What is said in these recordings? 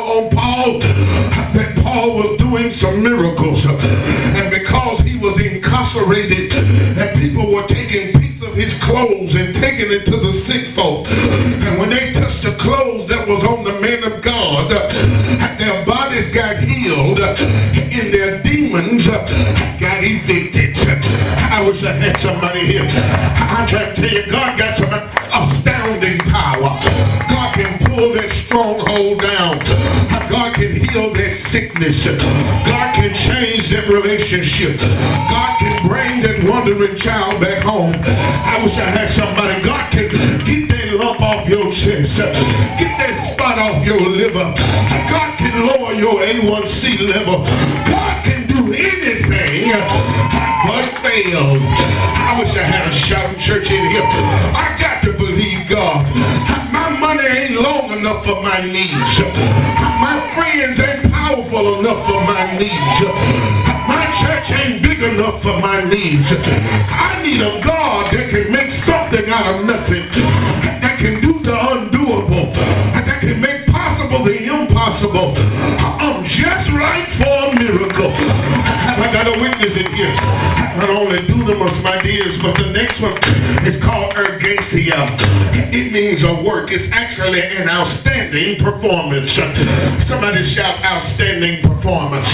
on Paul that Paul was doing some miracles. And because he was incarcerated and people were taking pieces of his clothes and taking it to the sick folk. And when they touched the clothes that was on the men of God, their bodies got healed and their demons got evicted. I wish I had somebody here. I'm trying to tell you, God got some astounding power. God can pull that stronghold down. God can heal that sickness. God can change that relationship. God can bring that wandering child back home. I wish I had somebody. God can get that lump off your chest. Get that spot off your liver. God can lower your A1C level. God can do anything but fail. I wish I had a shouting church in here. I got to believe God. My money ain't long enough for my needs. My friends ain't powerful enough for my needs. My church ain't big enough for my needs. I need a God that can make something out of nothing, that can do the undoable, that can make possible the impossible. I'm just right for a miracle. Have I got a witness in here? Not only dunamis, my dears, but the next one is called ergasia. It means a work. It's actually an outstanding performance. Somebody shout outstanding performance.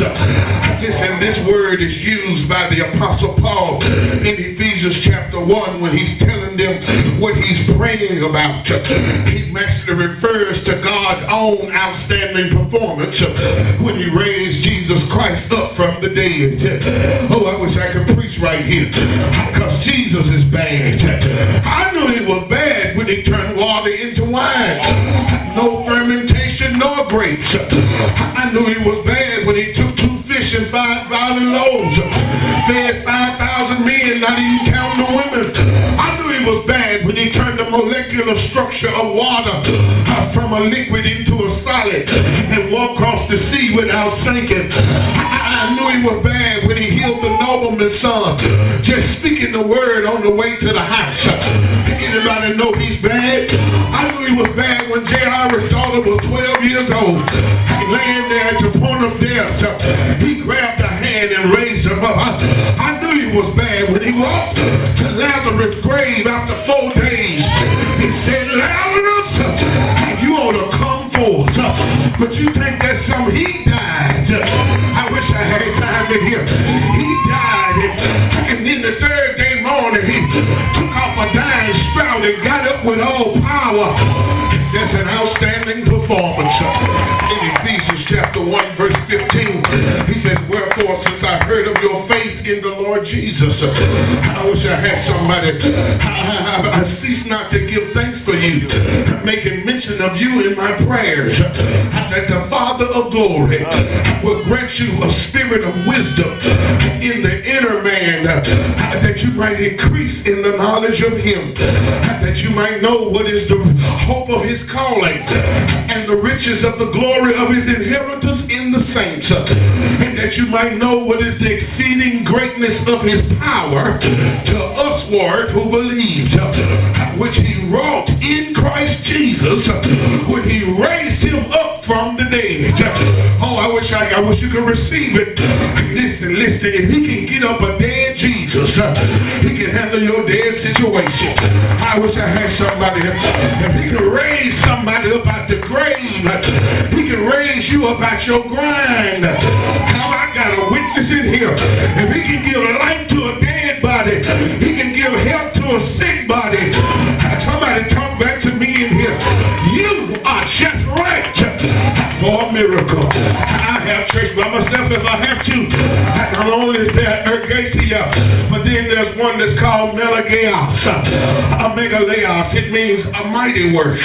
Listen, this word is used by the Apostle Paul in Ephesians chapter 1 when he's telling them what he's praying about. He actually refers to God's own outstanding performance when he raised Jesus Christ up from the dead. Oh, I wish I could preach right here, because Jesus is bad. I knew he was bad when he turned water into wine. No fermentation nor grapes. I knew he was bad when he took 2 fish and 5 barley loaves, fed 5,000 men, not even counting the women. I knew he was bad when he turned the molecular structure of water from a liquid into a solid and walked across the sea without sinking. I knew he was bad when he healed the nobleman's son, just speaking the word on the way to the house. Anybody know he's bad? I knew he was bad when Jairus' daughter was 12 years old, laying there at the point of death. He grabbed her hand and raised her up. I knew he was bad when he walked to Lazarus' grave after 4 days. He said, Lazarus, you ought to come forth. But you think that's something? He died. I wish I had time to hear. He died. And then the 3rd day morning, he took off a dying sprout and got up with all power. That's an outstanding performance. In Ephesians chapter 1 verse 15, he says, wherefore, since I heard of your faith in the Lord Jesus, I wish I had somebody. I cease not to give thanks for you, making mention of you in my prayers, that the Father of glory will grant you a spirit of wisdom in the inner man, that you might increase in the knowledge of him, that you might know what is the hope of his calling and the riches of the glory of his inheritance in the saints, and that you might know what is the exceeding greatness of his power to usward who believed, which he wrought in Christ Jesus when he raised him up from the dead. Oh, I wish you could receive it. Listen, if he can get up a dead Jesus, he can handle your dead situation. I wish I had somebody. If he can raise somebody up out the grave, he can raise you up out your grind. Now I got a witness in here. If he can give life to a dead body, he can give health to a sick body. Somebody talk back to me in here. You are just right for a miracle. I have church by myself if I have to. Not only is there ergasia, but then there's one that's called megaleios. Megaleos. It means a mighty work.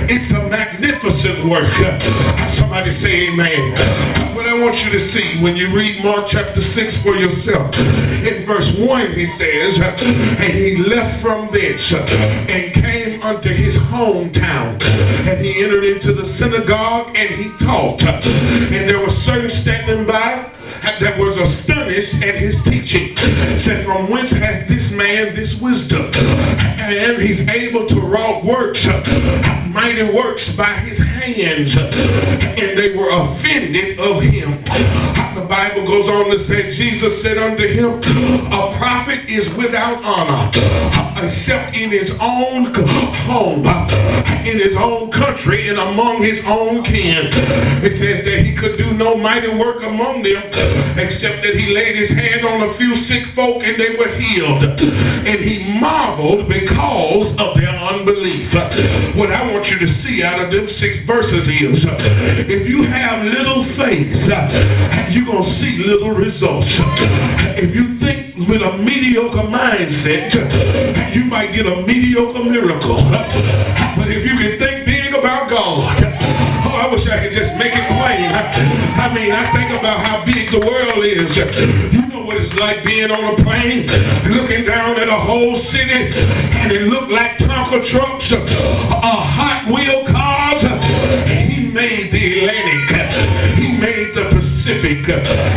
It's a magnificent work. Somebody say amen. What I want you to see when you read Mark chapter 6 for yourself, in verse 1 he says, and he left from thence and came unto his hometown, and he entered into the synagogue and he taught, and there were certain standing by that was astonished at his teaching, said, from whence has this man this wisdom? And he's able to wrought works, mighty works by his hands. and they were offended of him. The Bible goes on to say, Jesus said unto him, a prophet is without honor except in his own home, in his own country, and among his own kin. It says that he could do no mighty work among them except that he laid his hand on a few sick folk and they were healed. And he marveled because of their unbelief. What I want you to see out of them 6 verses is, if you have little faith, you're going to see little results. If you think with a mediocre mindset, you might get a mediocre miracle. But if you can think big about God, oh, I wish I could just make it plain. I mean, I think about how big the world is. You know what it's like being on a plane, looking down at a whole city, and it looked like Tonka trucks, Hot Wheel cars. He made the Atlantic. He made the Pacific.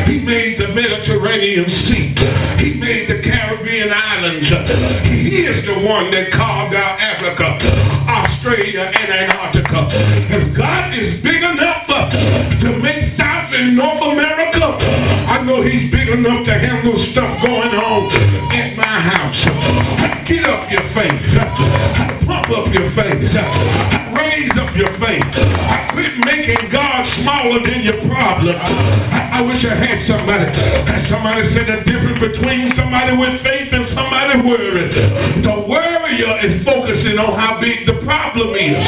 He made the Mediterranean Sea. He made the Caribbean islands. He is the one that carved out Africa, Australia, and Antarctica. If God is big enough to make South and North America, I know he's big enough to handle stuff going on at my house. Get up your faith. Pump up your faith. Raise up your faith. Quit making God smaller than your problem. I wish I had somebody. Somebody said the difference between somebody with faith and somebody worried. The worrier is focusing on how big the problem is.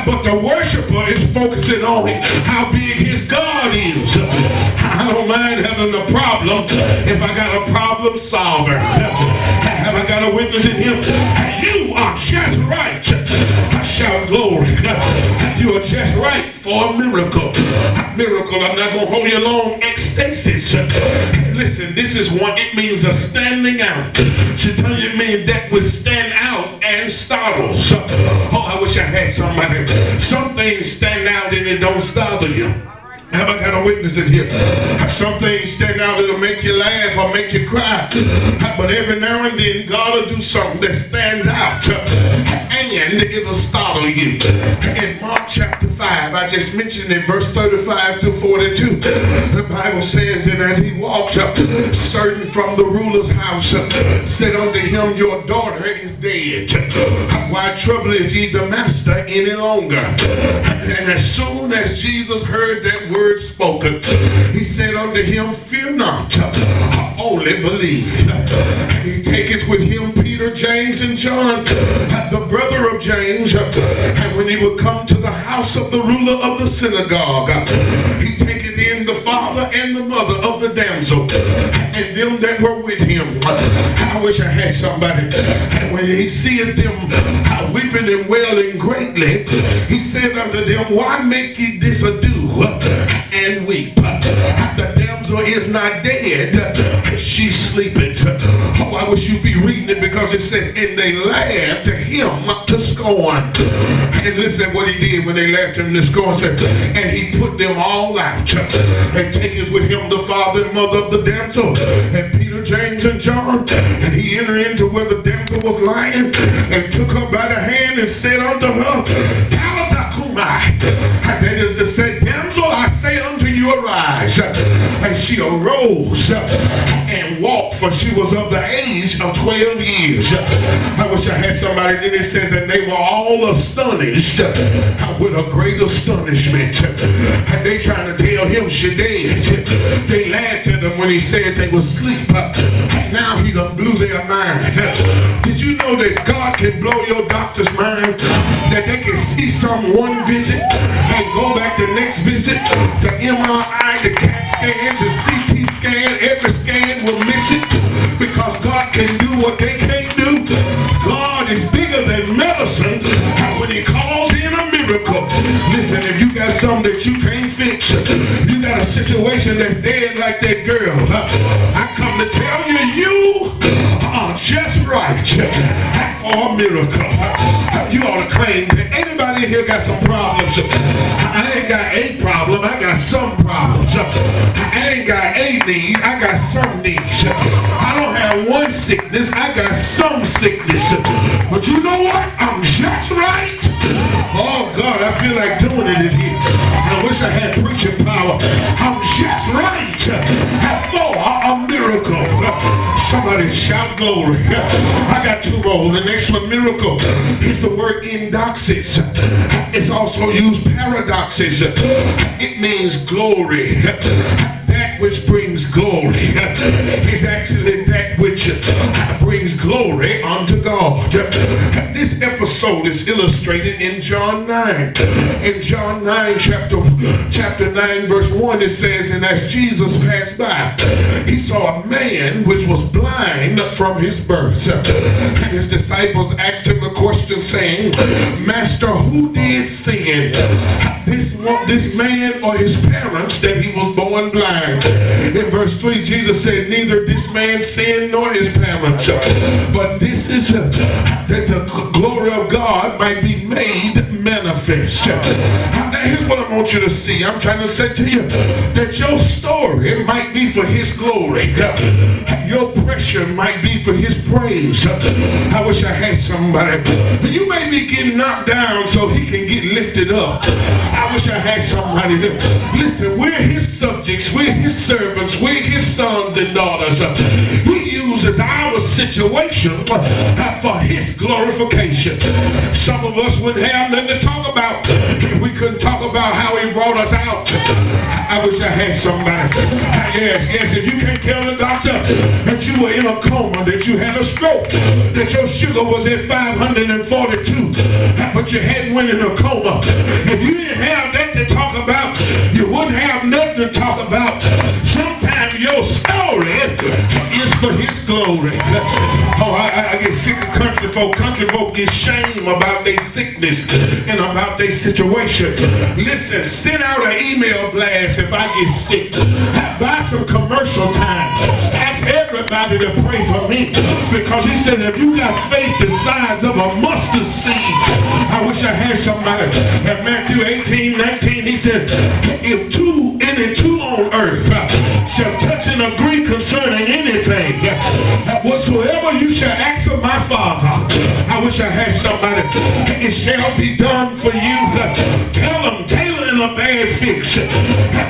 But the worshiper is focusing on how big his God is. I don't mind having a problem if I got a problem solver. Have I got a witness in here? You are just right. I shout glory. You are just right for a miracle. Miracle, I'm not going to hold you long. Ecstasis. Listen, this is one. It means a standing out. Should tell you it means that would stand out and startles. Oh, I wish I had somebody. Some things stand out and it don't startle you. Have I got a witness in here? Some things stand out that'll make you laugh or make you cry. But every now and then, God will do something that stands out. And it'll startle you. In Mark chapter 5, I just mentioned in verse 35 to 42, the Bible says, and as he walked up, certain from the ruler's house said unto him, your daughter is dead. Why troubleth ye the master any longer? And as soon as Jesus heard that word spoken, he said unto him, fear not, only believe. He taketh with him Peter, James, and John, the brother of James. And when he would come to the house of the ruler of the synagogue, he taketh in the father and the mother of the damsel, and them that were with him. I wish I had somebody. And when he seeth them weeping and wailing greatly, he said unto them, why make ye this ado and weep? The damsel is not dead, she sleepeth. Oh, I wish you'd be reading it, because it says, and they laughed him to scorn. And listen what he did when they laughed him to scorn. And he put them all out, and taketh with him the father and mother of the damsel, and Peter, James, and John. And he entered into where the damsel was lying, and took her by the hand and said unto her, Talitha cumi. That is to say, damsel, I say unto you, arise. And she arose and walked, for she was of the age of 12 years. I wish I had somebody. Then it says that they were all astonished with a great astonishment. And they trying to tell him she dead. They laughed at him when he said they were asleep. Now he done blew their mind. Did you know that God can blow your doctor's mind? That they can see some one visit and go back the next visit, the MRI, the CAT scan, the CT scan, every scan will miss it, because God can do what they can't do. God is bigger than medicine when he calls in a miracle. Listen, if you got something that you can't fix, you got a situation that's dead like that girl, I come to tell you, you are just right for a miracle. You ought to claim that. Anybody in here got some problems? I ain't got a problem, I got some problems. I ain't got a need, I got some needs. I don't have one sickness, I got some sickness. But you know what? I'm just right. Oh God, I feel like doing it in here. I wish I Somebody shout glory. I got two more. The next one, miracle, is the word endoxis. It's also used paradoxis. It means glory. That which brings glory is actually that which brings glory unto God. This episode is illustrated in John 9. In John 9, chapter 9, verse 1, it says, and as Jesus passed by, he saw a man which was blind from his birth. And his disciples asked him a question, saying, Master, who did sin? This man or his parents that he was born blind? In verse 3, Jesus said, neither this man sinned nor his parents, but this is that the glory of God might be made manifest. Now here's what I want you to see. I'm trying to say to you that your story might be for his glory. Your pressure might be for his praise. I wish I had somebody. You may be getting knocked down so he can get lifted up. I wish I had somebody. Listen, we're his subjects. We're his servants. We're his sons and daughters. He uses our situation for his glorification. Some of us wouldn't have nothing to talk about if we couldn't talk about how he brought us out. I wish I had somebody. Yes, if you can't tell the doctor that you were in a coma, that you had a stroke, that your sugar was at 542, but you hadn't went in a coma. If you didn't have that to talk about, you wouldn't have nothing to talk about. Sometimes your story is for his glory. Oh, I get sick of country folk. Country folk get shame about their sickness and about their situation. Listen, send out an email blast if I get sick. Buy some commercial time. Ask everybody to pray for me, because he said if you got faith the size of a mustard seed, I wish I had somebody. At Matthew 18:19, he said, if any two on earth shall touch and agree concerning anything, whatsoever you shall ask of my Father, I wish I had somebody. It shall be done for you. Tell them, Taylor in a bad fix.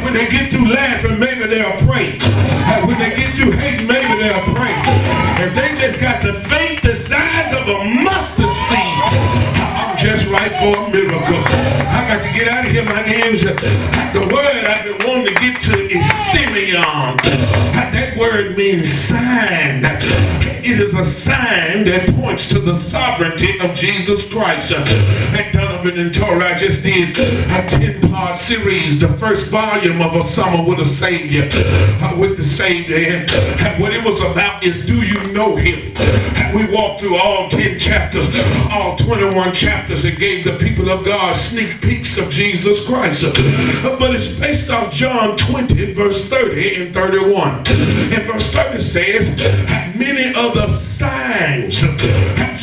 When they get through laughing, maybe they'll pray. When they get through hating, maybe they'll pray. If they just got the faith the size of a mustard seed, I'm just right for a miracle. I got to get out of here. My name's the word I've been wanting to get to is Simeon. That word means sign. It is a sign that points to the sovereignty of Jesus Christ. At Donovan and Torah, I just did a 10-part series, the first volume of A Summer with a Savior, with the Savior. And what it was about is, do you know him? We walked through all 10 chapters, all 21 chapters, and gave the people of God sneak peeks of Jesus Christ. But it's based off John 20, verse 30 and 31. And verse 30 says, many of the signs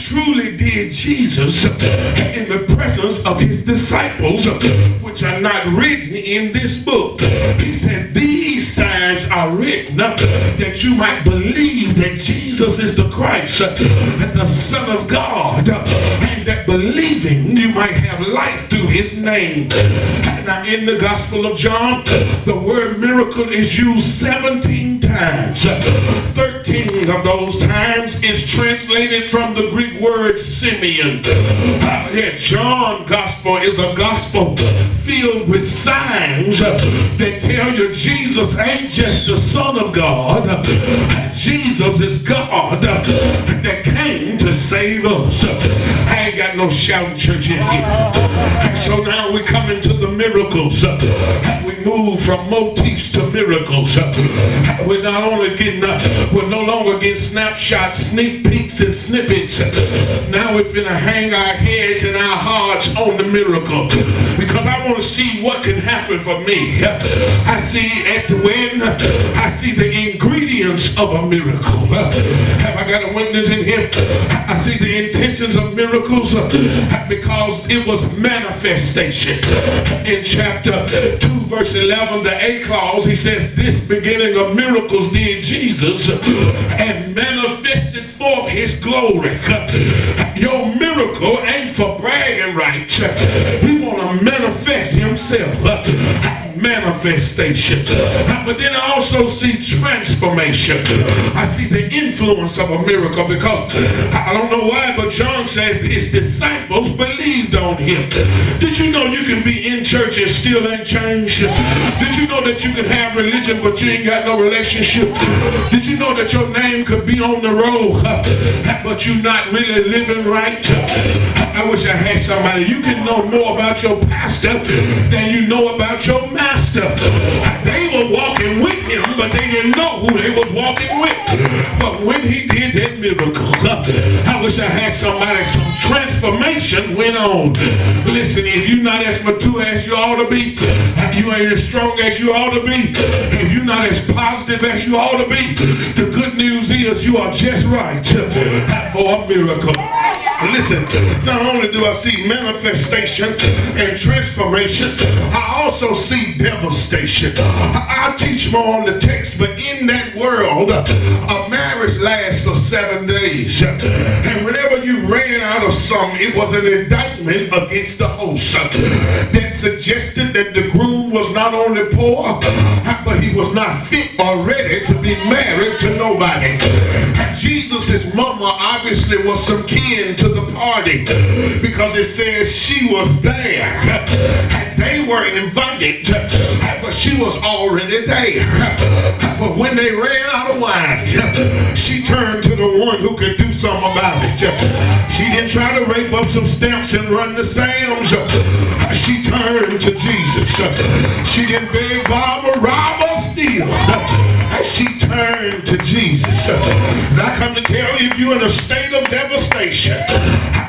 truly did Jesus in the presence of his disciples, which are not written in this book. He said, these signs are written that you might believe that Jesus is the Christ, the Son of God, and that believing you might have life through his name. Now in the Gospel of John, the word miracle is used 17 times. 13 of those times is translated from the Greek word Simeon. John's Gospel is a gospel filled with signs that tell you Jesus ain't just the Son of God. Jesus is God that came to save us. I ain't got no shouting church in here. So now we come into the miracles. We move from motifs to miracles. We're no longer getting snapshots, sneak peeks, and snippets. Now we're finna hang our heads and our hearts on the miracle, because I want to see what can happen for me. I see at the wedding, I see the ingredients of a miracle. Have I got a witness in here? I see the intentions of miracles because it was manifestation. In chapter 2 verse 11, the A clause, he says, this beginning of miracles did Jesus and manifested forth his glory. Your miracle ain't for bragging rights. He want to manifest himself. manifestation. But then I also see transformation. I see the influence of a miracle, because I don't know why, but John says his disciples believed on him. Did you know you can be in church and still ain't changed? Did you know that you can have religion but you ain't got no relationship? Did you know that your name could be on the roll but you not really living right? I wish I had somebody. You can know more about your pastor than you know about your master. They were walking with him, but they didn't know who they was walking with. But when he did that miracle, I wish I had somebody. Some transformation went on. Listen, if you're not as mature as you ought to be, you ain't as strong as you ought to be, if you're not as positive as you ought to be, the good news is you are just right for a miracle. Listen, not only do I see manifestation and transformation, I also see devastation. I'll teach more on the text, but in that world, a marriage lasts for 7 days. And whenever you ran out of something, it was an indictment against the host that suggested that the groom was not only poor, but he was not fit or ready to be married to nobody. Jesus' mama obviously was some kin to the party, because it says she was there. They were invited, but she was already there. But when they ran out of wine, she turned to the one who could do something about it. She didn't try to rape up some stamps and run the Sam's. She turned to Jesus. She didn't beg, rob, or steal. She turned to Jesus. And I come to tell you, if you're in a state of devastation,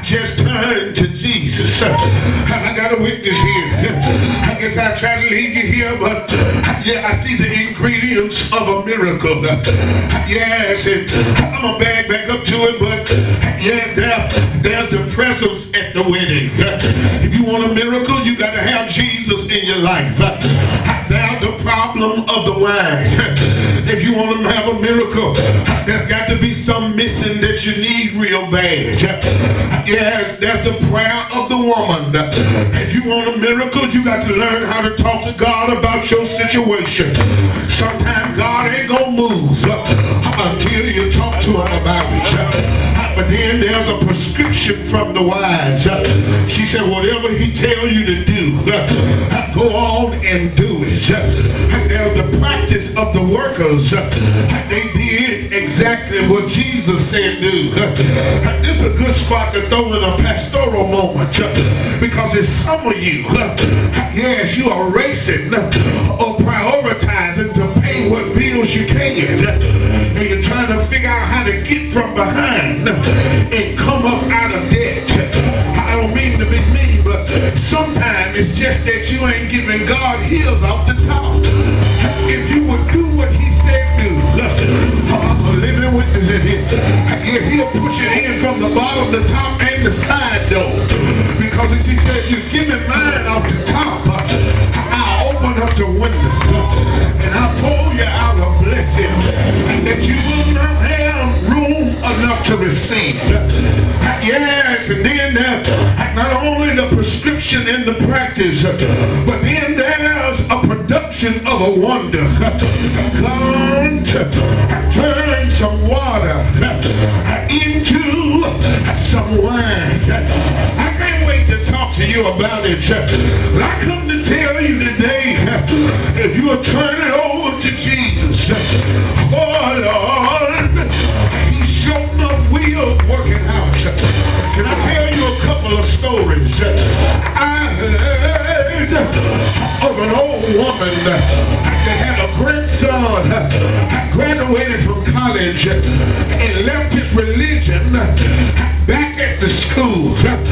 just turn to Jesus. I got a witness here. I guess I try to lead you here, but yeah, I see the ingredients of a miracle. Yes, I'm going to back up to it, but yeah, there's the presence at the wedding. If you want a miracle, you got to have Jesus in your life. There's the problem of the wine. If you want to have a miracle, there's got to be some missing that you need real bad. Yes, that's the prayer of the woman. If you want a miracle, you got to learn how to talk to God about your situation. Sometimes God ain't gonna move until you talk to him about it. But then there's a prescription from the wise. She said, whatever he tells you to do, go on and do it. There's the practice of the workers. They did exactly what Jesus said do. This is a good spot to throw in a pastoral moment, because it's some of you, yes, you are racing or prioritizing to pay what bills you can, and you're trying to figure out how to get from behind and come up out of debt. I don't mean to be mean, but sometimes it's just that you ain't giving God his off the top. If you would do what he said do, I'm a living witness in here. Yes, he'll push it in from the bottom, the top, and the side door. Because he said, you give me mine off the top, I'll open up the window and I'll pour you out a blessing that you will not have room enough to receive. Yes, and then not only the prescription and the practice, but then there's a production of a wonder. God turn some water into some wine. I can't wait to talk to you about it. But I come to tell you today, if you will turn it over to Jesus, oh Lord, he sure enough will work it out. Can I tell you a couple of stories? I heard of an old woman that had a grandson graduated from college and left his religion back at the school. At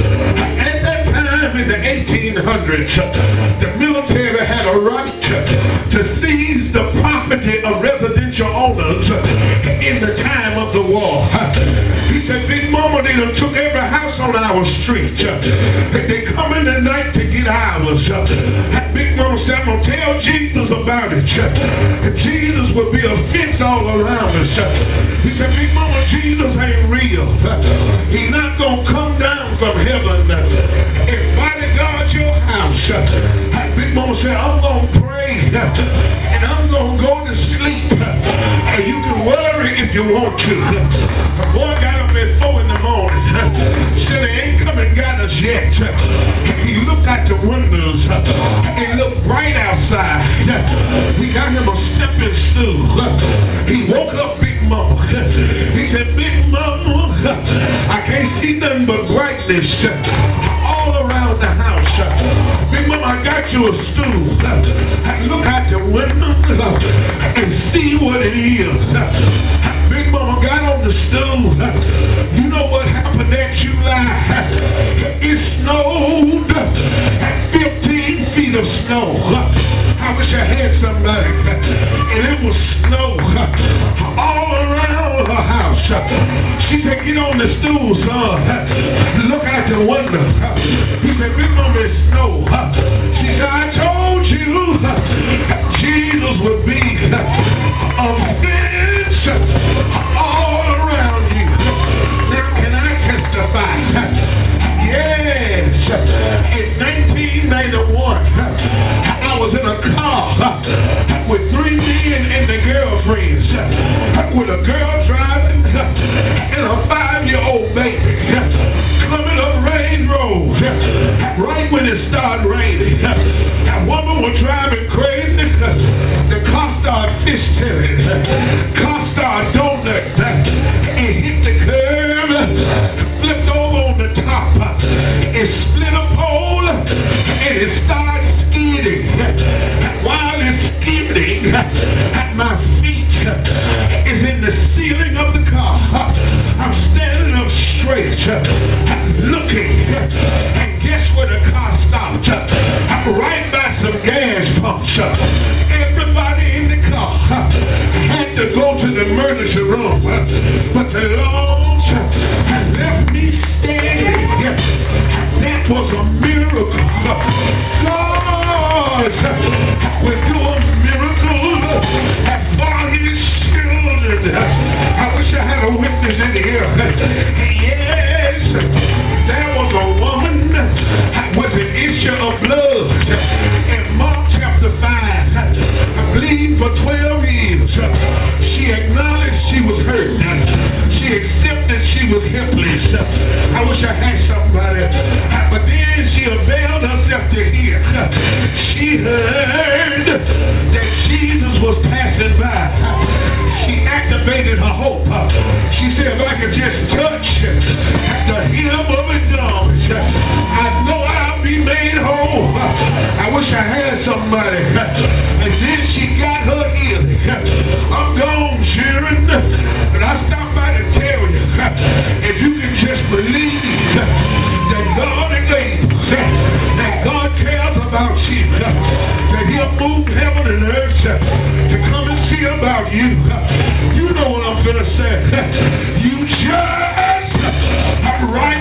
that time in the 1800s, the military had a right to seize the property of residential owners in the time of the war. He said, Big Mama, they done took every house on our street. They come in the night to get ours. Big Mama said, I'm going to tell Jesus about it. Jesus will be a fence all around us. He said, Big Mama, Jesus ain't real. He's not going to come down from heaven and bodyguard your house. Big Mama said, I'm going to pray and I'm going to go to sleep. You can worry if you want to. The boy got up at 4 in the morning. Said he ain't come and got us yet. He looked out the windows. It looked bright outside. We got him a stepping stool. He woke up Big Mama. He said, Big Mama, I can't see nothing but brightness all around the house. Big Mama, I got you a stool. Look out the window and see what it is. Big Mama got on the stool. You know what happened that July? It snowed. 15 feet of snow. I wish I had somebody. And it was snow all around her house. She said, get on the stool, son. Look out the window. He said, Big Mama, it's snow. She said, I told you Jesus would be a fence all around you. Now, can I testify? Yes. In 1991, I was in a car with 3 men and their girlfriends, with a girl driving and a 5-year-old baby, coming up Range Road, right when it started raining. That woman was driving crazy. The car started fishtailing. Car started donut. It hit the curb, flipped over on the top. It split a pole, and it started skidding. While it's skidding, my feet is in the ceiling of the car. I'm standing up straight, looking, and guess where the car stopped? Right by some gas pumps. Everybody in the car had to go to the emergency room, but the Lord left me standing. That was a miracle. God will do a miracle for his children. I wish I had a witness in here. Yes, there was a woman with an issue of blood in Mark chapter 5. I believe for 12 years. She acknowledged she was hurt. She accepted she was helpless. I wish I had somebody. But then she availed herself to hear. She heard that Jesus was passing by. She activated her hope. She said, if I could just touch the hem of his garment, I know I'll be made whole. I wish I had somebody. And then she got her healing. I'm gone, Sharon. But I stopped by to tell you, if you can just believe that God is able, that God cares about you, that he'll move heaven and earth to come and see about you. You know what I'm gonna say. You just right